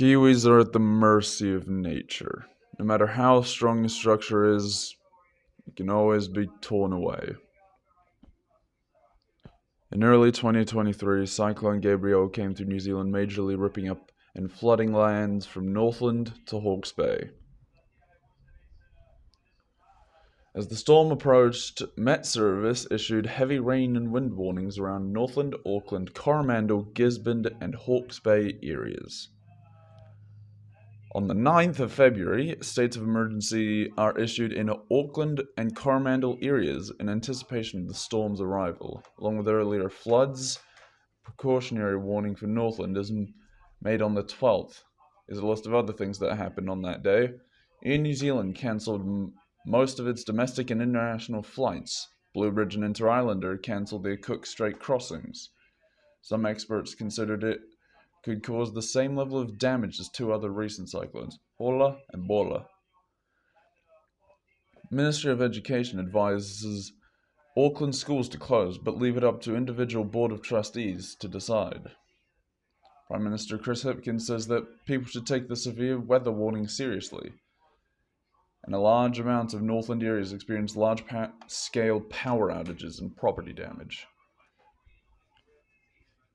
Kiwis are at the mercy of nature. No matter how strong the structure is, it can always be torn away. In early 2023, Cyclone Gabrielle came through New Zealand, majorly ripping up and flooding lands from Northland to Hawke's Bay. As the storm approached, Met Service issued heavy rain and wind warnings around Northland, Auckland, Coromandel, Gisborne, and Hawke's Bay areas. On the 9th of February, states of emergency are issued in Auckland and Coromandel areas in anticipation of the storm's arrival, along with earlier floods. Precautionary warning for Northland is made on the 12th. Is a list of other things that happened on that day. Air New Zealand cancelled most of its domestic and international flights. Bluebridge and Inter-Islander cancelled their Cook Strait crossings. Some experts considered it could cause the same level of damage as two other recent cyclones, Paula and Bola. Ministry of Education advises Auckland schools to close, but leave it up to individual Board of Trustees to decide. Prime Minister Chris Hipkins says that people should take the severe weather warning seriously, and a large amount of Northland areas experienced large-scale power outages and property damage.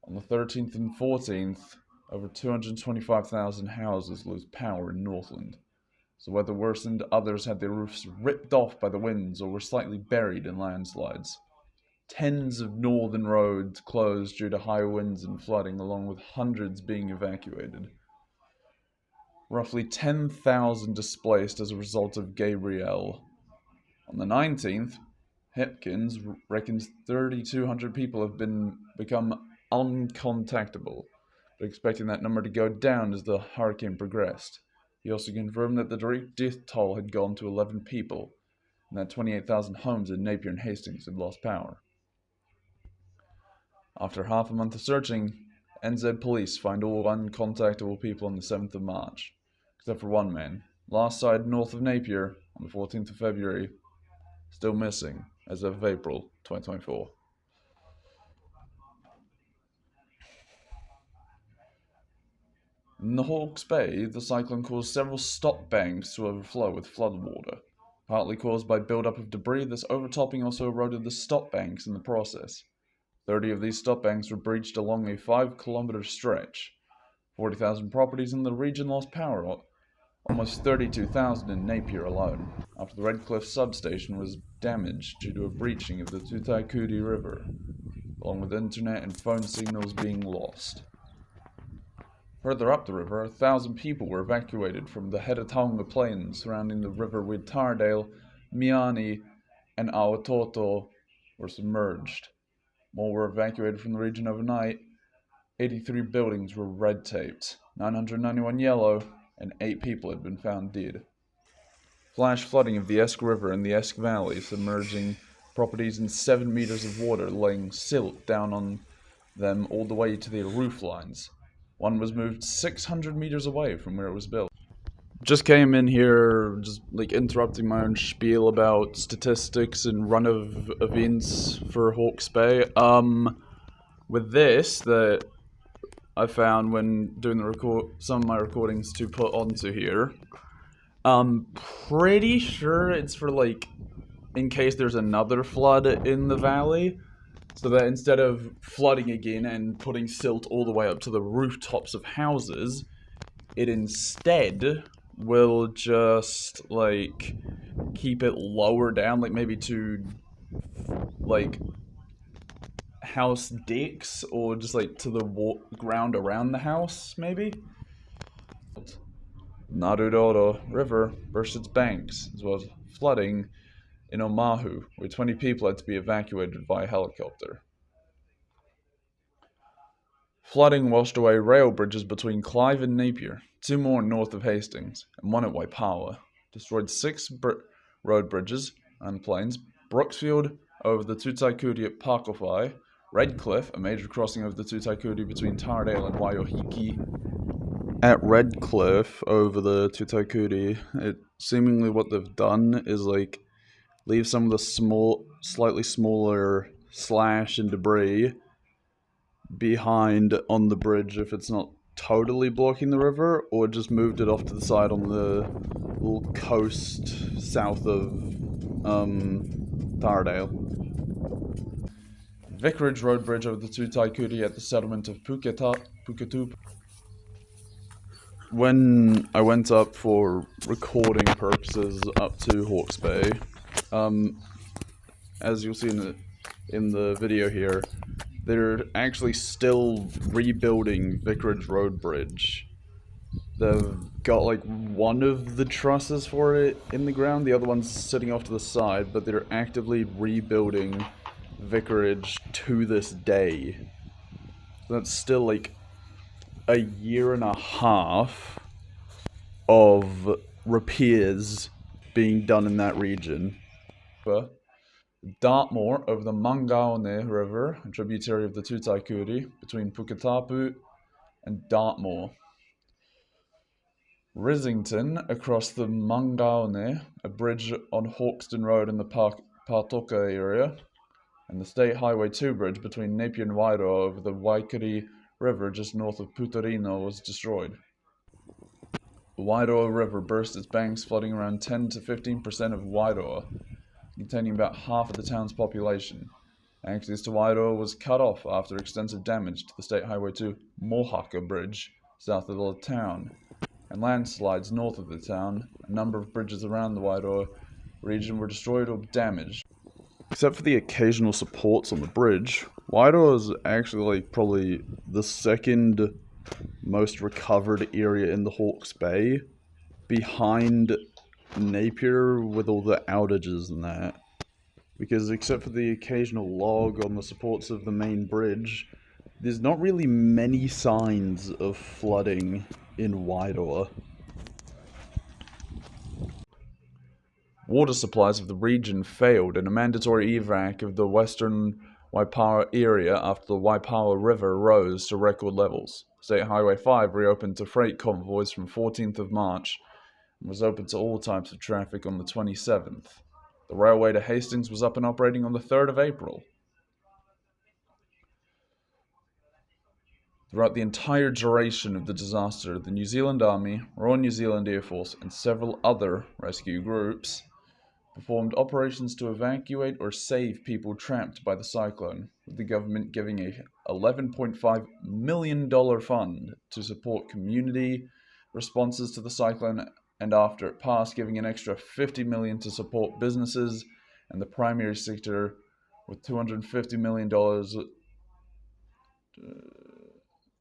On the 13th and 14th, over 225,000 houses lose power in Northland. As the weather worsened, others had their roofs ripped off by the winds or were slightly buried in landslides. Tens of northern roads closed due to high winds and flooding, along with hundreds being evacuated. Roughly 10,000 displaced as a result of Gabrielle. On the 19th, Hipkins reckons 3,200 people have become uncontactable, but expecting that number to go down as the hurricane progressed. He also confirmed that the direct death toll had gone to 11 people, and that 28,000 homes in Napier and Hastings had lost power. After half a month of searching, NZ police find all uncontactable people on the 7th of March, except for one man, last sighted north of Napier on the 14th of February, still missing as of April 2024. In the Hawke's Bay, the cyclone caused several stop banks to overflow with floodwater. Partly caused by buildup of debris, this overtopping also eroded the stop banks in the process. 30 of these stop banks were breached along a 5-kilometer stretch. 40,000 properties in the region lost power, almost 32,000 in Napier alone, after the Redcliffe substation was damaged due to a breaching of the Tutaikuri River, along with internet and phone signals being lost. Further up the river, 1,000 people were evacuated from the Heretaunga Plains surrounding the river, where Tardale, Miani, and Aototo were submerged. More were evacuated from the region overnight. 83 buildings were red-taped, 991 yellow, and 8 people had been found dead. Flash flooding of the Esk River and the Esk Valley, submerging properties in 7 meters of water, laying silt down on them all the way to their roof lines. One was moved 600 meters away from where it was built. Just came in here, just interrupting my own spiel about statistics and run of events for Hawke's Bay. With this, that I found when doing some of my recordings to put onto here, I'm pretty sure it's for in case there's another flood in the valley. So that instead of flooding again and putting silt all the way up to the rooftops of houses, it instead will just, keep it lower down, maybe to, house decks, or just, to the ground around the house, maybe? Naruroro River burst its banks, as well as flooding in Omahu, where 20 people had to be evacuated via helicopter. Flooding washed away rail bridges between Clive and Napier, 2 more north of Hastings, and 1 at Waipawa. Destroyed 6 road bridges and plains, Brooksfield over the Tutaikuri at Pakowhai, Redcliffe, a major crossing over the Tutaikuri between Tardale and Waiohiki. At Redcliffe over the Tutaikuri, seemingly what they've done is leave some of the slightly smaller slash and debris behind on the bridge if it's not totally blocking the river, or just moved it off to the side on the little coast south of Taradale. Vicarage Road Bridge over the Tutaikuri at the settlement of Pukatup. When I went up for recording purposes up to Hawke's Bay, as you'll see in the video here, they're actually still rebuilding Vicarage Road Bridge. They've got like one of the trusses for it in the ground, the other one's sitting off to the side, but they're actively rebuilding Vicarage to this day. That's still like a year and a half of repairs being done in that region. Dartmoor over the Mangaone River, a tributary of the Tutaikuri, between Puketapu and Dartmoor. Risington across the Mangaone, a bridge on Hawkeston Road in the Patoka area, and the State Highway 2 bridge between Napier and Wairoa over the Waikiri River just north of Putarino was destroyed. The Wairoa River burst its banks, flooding around 10 to 15% of Wairoa, containing about half of the town's population. Access to Wairoa was cut off after extensive damage to the State Highway 2 Mohaka Bridge south of the town, and landslides north of the town. A number of bridges around the Wairoa region were destroyed or damaged. Except for the occasional supports on the bridge, Wairoa is actually like probably the second most recovered area in the Hawke's Bay, behind Napier with all the outages and that. Because except for the occasional log on the supports of the main bridge, there's not really many signs of flooding in Wairoa. Water supplies of the region failed, and a mandatory evac of the western Waipawa area after the Waipawa River rose to record levels. State Highway 5 reopened to freight convoys from 14th of March and was open to all types of traffic on the 27th. The railway to Hastings was up and operating on the 3rd of April. Throughout the entire duration of the disaster, the New Zealand Army, Royal New Zealand Air Force, and several other rescue groups performed operations to evacuate or save people trapped by the cyclone, with the government giving a $11.5 million fund to support community responses to the cyclone, and after it passed, giving an extra $50 million to support businesses and the primary sector, with $250 million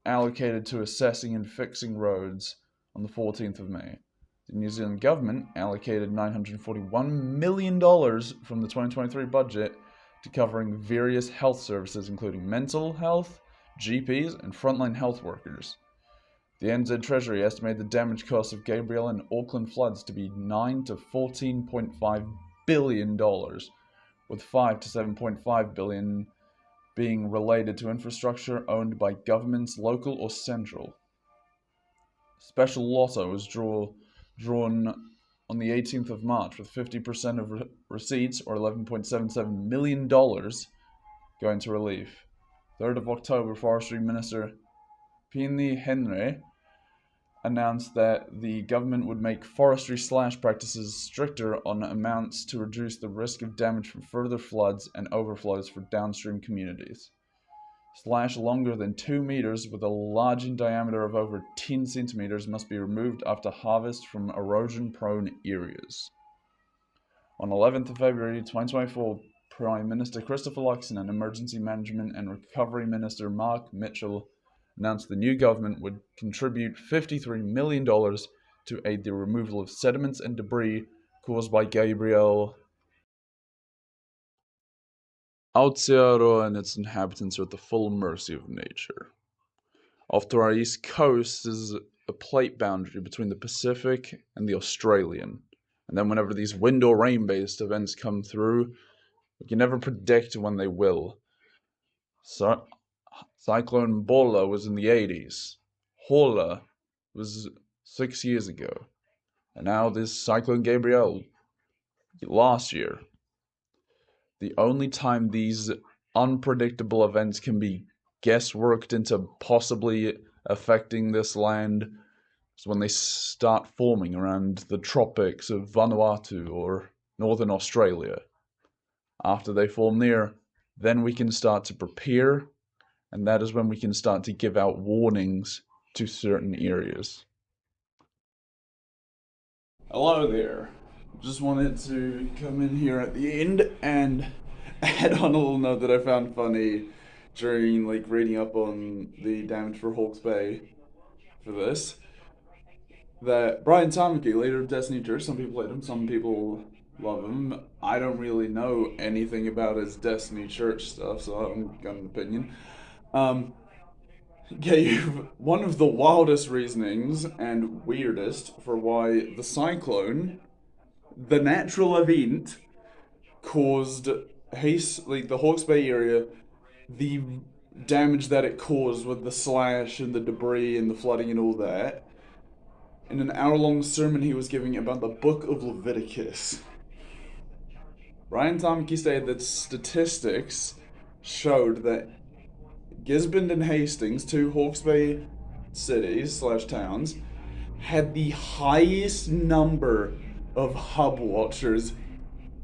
allocated to assessing and fixing roads on the 14th of May. The New Zealand government allocated $941 million from the 2023 budget to covering various health services, including mental health, GPs, and frontline health workers. The NZ Treasury estimated the damage costs of Gabrielle and Auckland floods to be $9 to $14.5 billion, with $5 to $7.5 billion being related to infrastructure owned by governments, local or central. Special lotto was drawn on the 18th of March, with 50% of receipts, or $11.77 million, going to relief. 3rd of October, Forestry Minister Pini Henry announced that the government would make forestry slash practices stricter on amounts to reduce the risk of damage from further floods and overflows for downstream communities. Slash longer than 2 meters with a large in diameter of over 10 centimeters must be removed after harvest from erosion-prone areas. On 11th of February 2024, Prime Minister Christopher Luxon and Emergency Management and Recovery Minister Mark Mitchell announced the new government would contribute $53 million to aid the removal of sediments and debris caused by Gabrielle. Aotearoa and its inhabitants are at the full mercy of nature. Off to our east coast is a plate boundary between the Pacific and the Australian. And then whenever these wind or rain-based events come through, we can never predict when they will. So, Cyclone Bola was in the 80s. Hola was 6 years ago. And now this Cyclone Gabrielle last year. The only time these unpredictable events can be guessworked into possibly affecting this land is when they start forming around the tropics of Vanuatu or northern Australia. After they form there, then we can start to prepare, and that is when we can start to give out warnings to certain areas. Hello there. Just wanted to come in here at the end and add on a little note that I found funny during reading up on the damage for Hawke's Bay for this. That Brian Tamaki, leader of Destiny Church, some people hate him, some people love him. I don't really know anything about his Destiny Church stuff, so I haven't got an opinion. Gave one of the wildest reasonings and weirdest for why the cyclone, the natural event, caused haste, the Hawke's Bay area, the damage that it caused with the slash and the debris and the flooding and all that, in an hour-long sermon he was giving about the book of Leviticus. Ryan Tomke stated that statistics showed that Gisborne and Hastings, two Hawke's Bay cities / towns, had the highest number of hub watchers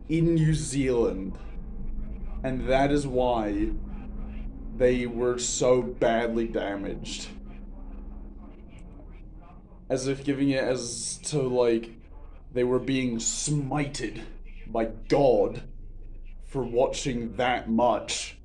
in New Zealand. And that is why they were so badly damaged. As if giving it as to they were being smited by God for watching that much.